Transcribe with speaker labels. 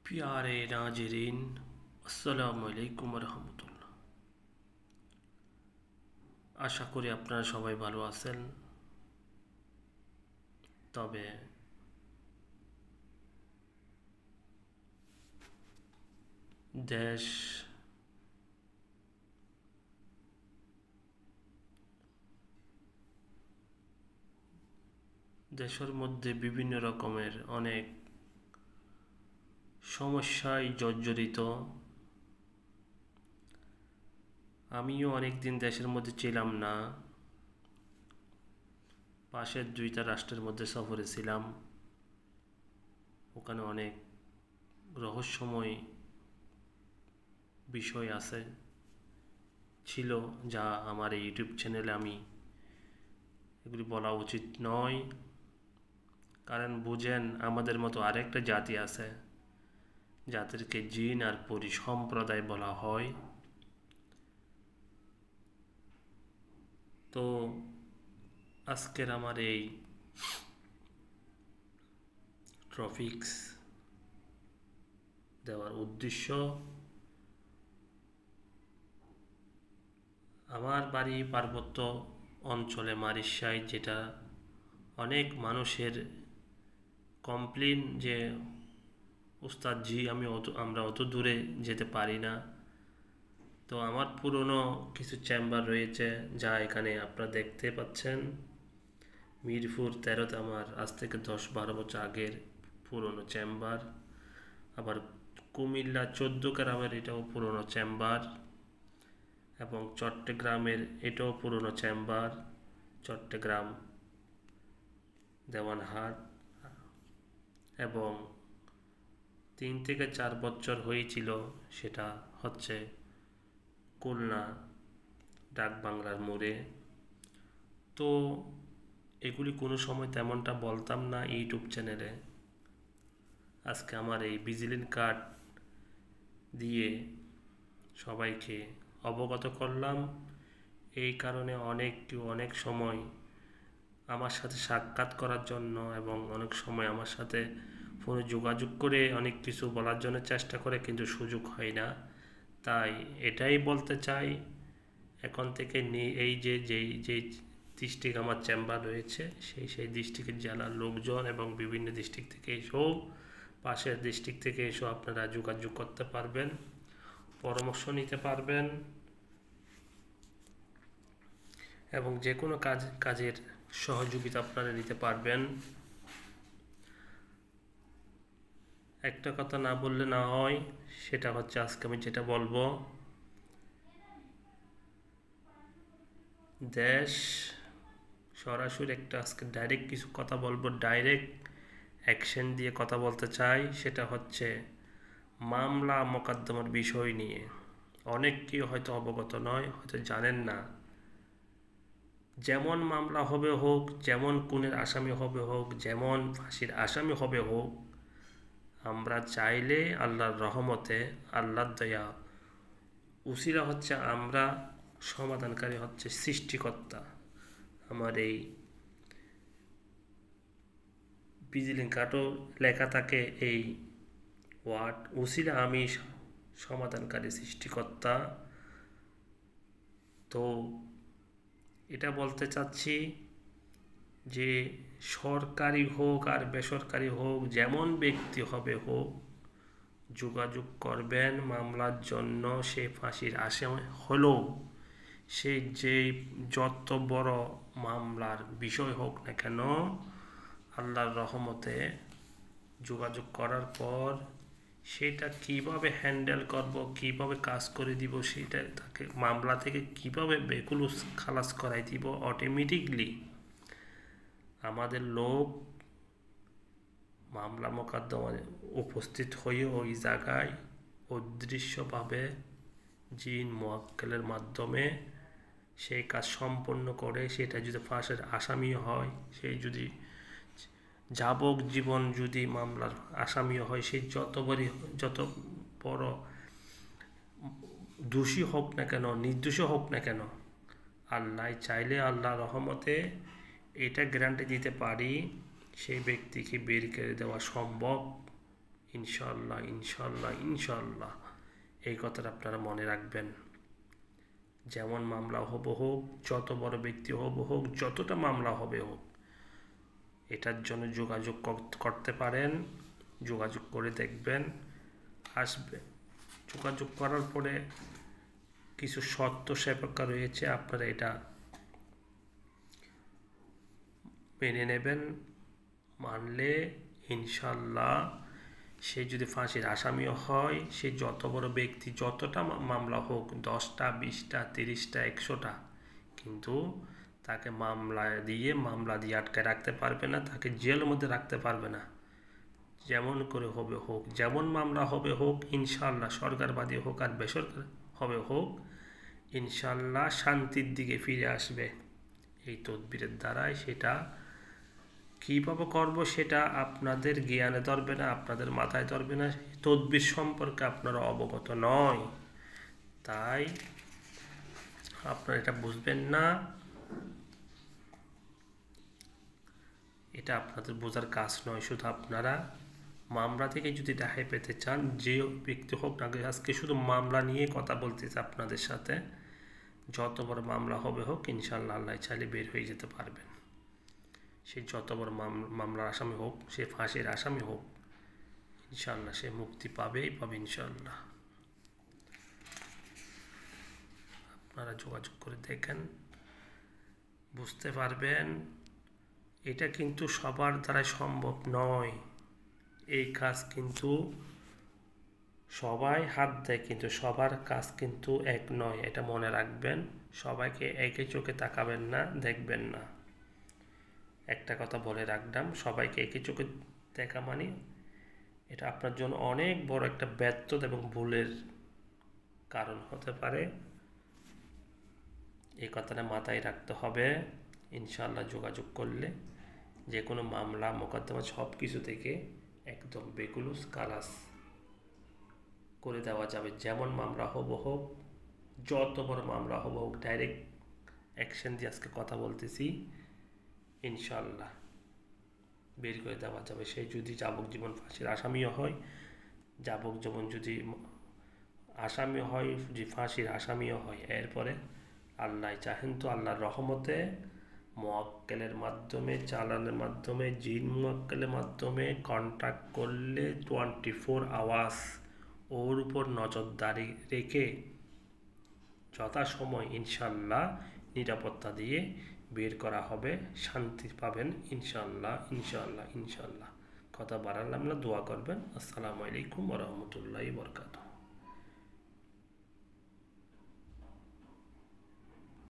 Speaker 1: प्यारे नाजरीन আসসালামু আলাইকুম রহমতুল্লাহ। আশা করি আপনারা সবাই ভালো আছেন। তবে দেশ দেশের মধ্যে বিভিন্ন রকমের অনেক সমস্যায় জর্জরিত। আমিও অনেক দিন দেশের মধ্যে ছিলাম না, পাশের দুইটা রাষ্ট্রের মধ্যে সফরে ছিলাম। ওখানে অনেক রহস্যময় বিষয় আছে ছিল, যা আমার এই ইউটিউব চ্যানেলে আমি এগুলি বলা উচিত নয়। কারণ বুঝেন, আমাদের মতো আরেকটা জাতি আছে যাদেরকে জিন আর পরি সম্প্রদায় বলা হয়। তো আজকের আমার এই টপিকস দেওয়ার উদ্দেশ্য, আমার বাড়ি পার্বত্য অঞ্চলে মারিশাই, যেটা অনেক মানুষের কমপ্লেন যে উস্তাদ জি আমরা অত দূরে যেতে পারি না। তো আমার পুরনো কিছু চেম্বার রয়েছে, যা এখানে আপনারা দেখতে পাচ্ছেন। মিরপুর 13তে আমার আজ থেকে 10-12 বছর আগের পুরনো চেম্বার। আবার কুমিল্লা 14 গ্রামের এটাও পুরনো চেম্বার, এবং চট্টগ্রামের এটাও পুরনো চেম্বার। চট্টগ্রাম দেওয়ানহাট, এবং 3 থেকে 4 বছর হয়েছিল সেটা হচ্ছে খুলনা ডাক বাংলার মোড়ে। তো এগুলি কোনো সময় তেমনটা বলতাম না ইউটিউব চ্যানেলে। আজকে আমার এই ভিজিলিং কার্ড দিয়ে সবাইকে অবগত করলাম। এই কারণে অনেক সময় আমার সাথে সাক্ষাৎ করার জন্য, এবং অনেক সময় আমার সাথে ফোনে যোগাযোগ করে অনেক কিছু বলার জন্য চেষ্টা করে, কিন্তু সুযোগ হয় না। তাই এটাই বলতে চাই, এখন থেকে এই যেই ডিস্ট্রিক্ট আমার চেম্বার রয়েছে, সেই ডিস্ট্রিক্টের জেলার লোকজন এবং বিভিন্ন ডিস্ট্রিক্ট থেকে এসেও, পাশের ডিস্ট্রিক্ট থেকে এসেও আপনারা যোগাযোগ করতে পারবেন, পরামর্শ নিতে পারবেন, এবং যে কোনো কাজের সহযোগিতা আপনারা নিতে পারবেন। একটা কথা না বললে না হয়, সেটা হচ্ছে আজকে আমি যেটা বলবো, দেশ সরাসরি একটা আজকে ডাইরেক্ট কিছু কথা বলবো, ডাইরেক্ট অ্যাকশন দিয়ে কথা বলতে চাই। সেটা হচ্ছে মামলা মোকদ্দমার বিষয় নিয়ে। অনেকেই হয়তো অবগত নয়, হয়তো জানেন না। যেমন মামলা হবে হোক, যেমন খুনের আসামি হবে হোক, যেমন ফাঁসির আসামি হবে হোক, আমরা চাইলে আল্লাহর রহমতে, আল্লাহর দয়া উসিলা হচ্ছে আমরা, সমাধানকারী হচ্ছে সৃষ্টিকর্তা। আমার এই ভিজিলিং কার্ডও লেখা থাকে এই ওয়ার্ড, উসিলা আমি সমাধানকারী সৃষ্টিকর্তা। তো এটা বলতে চাচ্ছি যে সরকারি হোক আর বেসরকারি হোক, যেমন ব্যক্তি হবে হোক, যোগাযোগ করবেন মামলার জন্য। সে ফাঁসির আসামি হলেও, সে যে যত বড় মামলার বিষয় হোক না কেন, আল্লাহর রহমতে যোগাযোগ করার পর সেটা কিভাবে হ্যান্ডেল করব, কিভাবে কাজ করে দিব, সেটা তাকে মামলা থেকে কিভাবে বেকুলুস খালাস করাই দিব, অটোমেটিকলি আমাদের লোক মামলা মোকদ্দমায় উপস্থিত হয়ে ওই জায়গায় অদৃশ্যভাবে জিন মোয়াক্কেলের মাধ্যমে সেই কাজ সম্পন্ন করে। সেটা যদি ফাঁসের আসামি হয়, সেই যদি যাবজ্জীবন যদি মামলার আসামি হয়, সেই যত বড় দোষী হোক না কেন, নির্দোষ হোক না কেন, আল্লাহ চাইলে, আল্লাহ রহমতে এটা গ্যারান্টি দিতে পারি, সেই ব্যক্তিকে বের করে দেওয়া সম্ভব ইনশাআল্লাহ, ইনশাআল্লাহ, ইনশাআল্লাহ। এই কথাটা আপনারা মনে রাখবেন। যেমন মামলা হোক, যত বড় ব্যক্তি হোক, যতটা মামলা হোক, এটার জন্য যোগাযোগ করতে পারেন। যোগাযোগ করে দেখবেন, আসবে। যোগাযোগ করার পরে কিছু শর্ত সাপেক্ষ রয়েছে, আপনারা এটা মেনে নেবেন। মানলে ইনশাল্লাহ সে যদি ফাঁসির আসামিও হয়, সে যত বড় ব্যক্তি, যতটা মামলা হোক, 10টা 20টা 30টা 100টা, কিন্তু তাকে মামলা দিয়ে আটকায় রাখতে পারবে না, তাকে জেলের মধ্যে রাখতে পারবে না। যেমন করে হবে হোক, যেমন মামলা হবে হোক, ইনশাল্লাহ সরকারবাদী হোক আর বেসরকারি হোক, ইনশাল্লাহ শান্তির দিকে ফিরে আসবে এই তদবিরের দ্বারাই। সেটা কীভাবে করব সেটা আপনাদের জ্ঞানে ধরবে না, আপনাদের মাথায় ধরবে না, তদবির সম্পর্কে আপনারা অবগত নয়, তাই আপনারা এটা বুঝবেন না। এটা আপনাদের বোঝার কাজ নয়। শুধু আপনারা মামলা থেকে যদি রেহাই পেতে চান, যে ব্যক্তি হোক না, আজকে শুধু মামলা নিয়ে কথা বলতেছে আপনাদের সাথে। যত বড় মামলা হবে হোক, ইনশাআল্লাহ আল্লাহ চাইলে বের হয়ে যেতে পারবেন। সে যত বড় মামলার আসামি হোক, সে ফাঁসির আসামি হোক, ইনশাআল্লাহ সে মুক্তি পাবেই পাবে ইনশাআল্লাহ। আপনারা যোগাযোগ করে দেখেন, বুঝতে পারবেন। এটা কিন্তু সবার দ্বারা সম্ভব নয়। এই কাজ কিন্তু সবাই হাত দেয়, কিন্তু সবার কাজ কিন্তু এক নয়, এটা মনে রাখবেন। সবাইকে একই চোখে তাকাবেন না, দেখবেন না। একটা কথা বলে রাখলাম, সবাইকে একই চোখে দেখা মানে এটা আপনার জন্য অনেক বড় একটা ব্যর্থতা এবং ভুলের কারণ হতে পারে। এই কথাটা মাথায় রাখতে হবে। ইনশাআল্লাহ যোগাযোগ করলে যে কোনো মামলা মোকদ্দমা সব কিছু থেকে একদম বেকুলুস কালাস করে দেওয়া যাবে। যেমন মামলা হোক, যত বড় মামলা হোক, ডাইরেক্ট অ্যাকশন দিয়ে আজকে কথা বলতেছি, ইনশাআল্লাহ বের করে দেওয়া যাবে। সে যদি যাবজ্জীবন ফাঁসির আসামিও হয়, যাবজ্জীবন যদি আসামিও হয়, যদি ফাঁসির আসামিও হয়, এরপরে আল্লাহ চাহেন তো আল্লাহর রহমতে মোয়াক্কেলের মাধ্যমে, চালানের মাধ্যমে, জিন মোয়াক্কেলের মাধ্যমে কন্ট্যাক্ট করলে 24 আওয়ার্স ওর উপর নজরদারি রেখে যথাসময় ইনশাআল্লাহ নিরাপত্তা দিয়ে বের করা হবে। শান্তি পাবেন ইনশাআল্লাহ, ইনশাআল্লাহ, ইনশাআল্লাহ। কথা বাড়ালাম না, দোয়া করবেন। আসসালামু আলাইকুম ওয়া রাহমাতুল্লাহি ওয়া বারাকাতুহু।